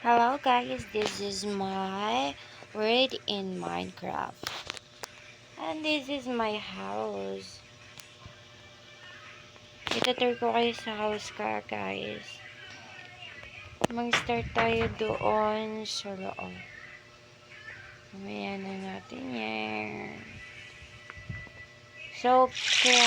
Hello guys, this is my world in Minecraft. And this is my house. Itutur ko kayo sa house ka guys. Mag-start tayo doon sa loob. Mamaya na natin yan. So, kaya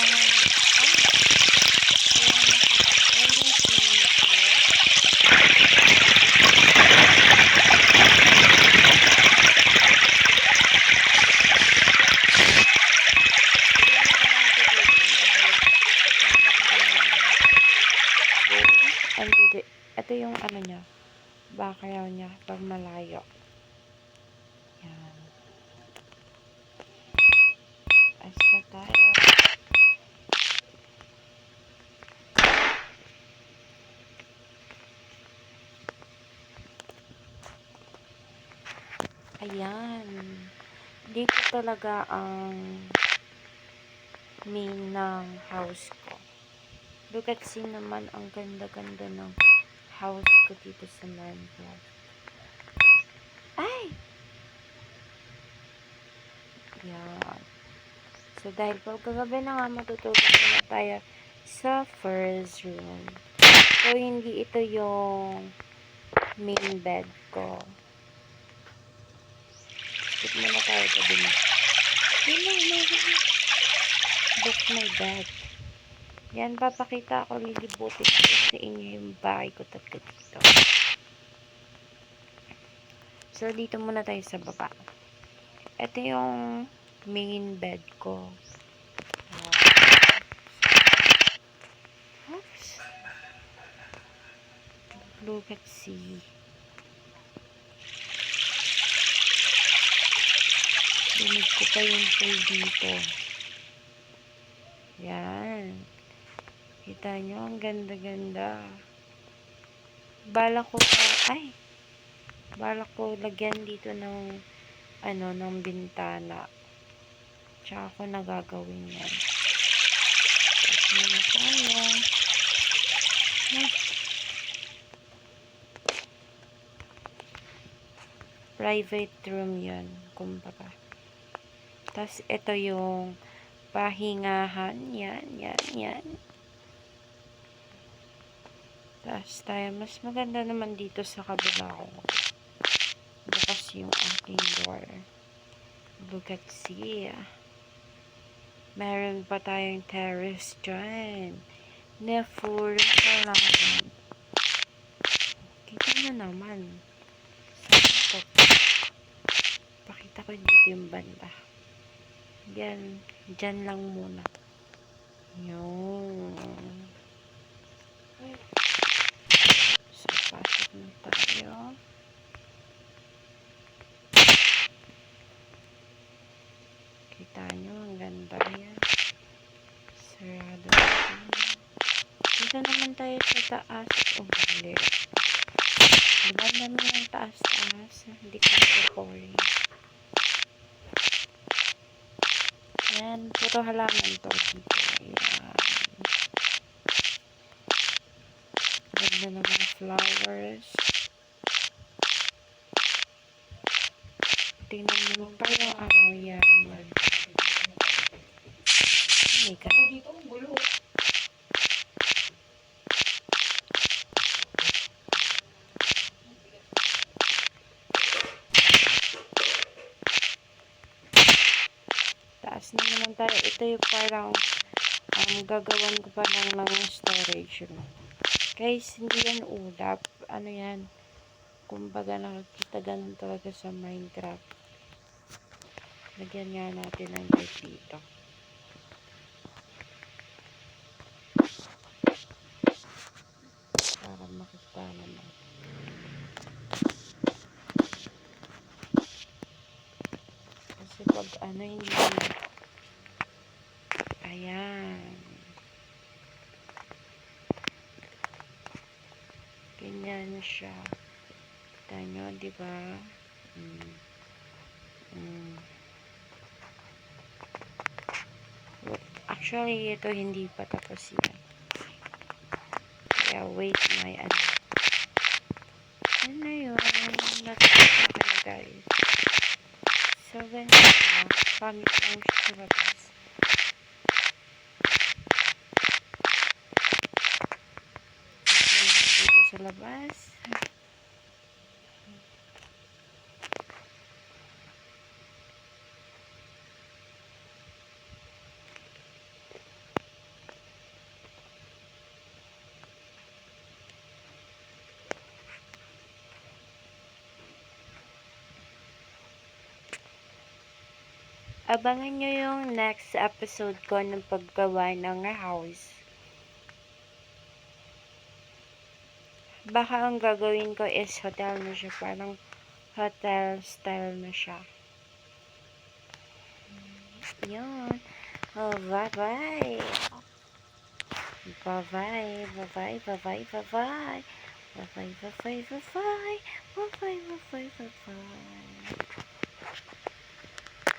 ito yung ano niya, background niya pag malayo. Yan. As na tayo. Ayan. Dito talaga ang main ng house ko. Look at see naman ang ganda-ganda ng house ko dito sa Minecraft. Ay! Yan. So, dahil pagkagabi na nga matutulog na tayo sa first room. So, hindi ito yung main bed ko. Skip muna tayo gabi na. Book my bed. Yan, papakita ako, lilibutin ko sa inyo yung bahay ko talaga dito. So, dito muna tayo sa baba. Ito yung main bed ko. Oops. Look at see. Dinig ko pa yung pool dito. Yan. Kita nyo, ang ganda-ganda. Balak ko lagyan dito ng ng bintana. Tsaka ako nagagawin yan. Tapos muna tayo. Private room yan, kumbaga. Tapos ito yung pahingahan. Yan. Tapos tayo, mas maganda naman dito sa kabila ko. Bukas yung aking door. Look at see. Meron pa tayong terrace dyan. Na full pa lang. Kita na naman. Pakita ko dito yung banda. Dyan lang muna. Yun. So, pasok na tayo. Kita nyo, ang ganda yan. Sarado natin. Dito naman tayo sa taas. Oh, mali. Diba naman yung taas-taas? Hindi ko nag-pouring. Yan, puro halaman to dito. Ayan. Ganda ng mga flowers. Tingnan mo pa yung yan. Oh my God. Dito ang gulo. Taas na naman tayo. Ito yung parang gagawan ko pa lang ng storage room. Guys, hindi yan ulap. Ano yan? Kumbaga nakikita ganun talaga sa Minecraft. Lagyan nga natin ng light dito. Para makita naman. Kasi pag hindi. Ayan. Ganyan siya. Kita nyo, diba? Actually, ito hindi pa tapos yan. Kaya wait my ano na yun. ganyan siya. Pangit lang siya sa labas. Dito sa labas. Abangan nyo yung next episode ko ng paggawa ng house. Baka ang gagawin ko is hotel na siya. Parang hotel style na siya. Yun. Oh, bye-bye. Bye-bye. Bye-bye. Bye-bye. Bye-bye. Bye-bye. Bye-bye. Bye-bye. Bye-bye. Bye-bye. Bye-bye.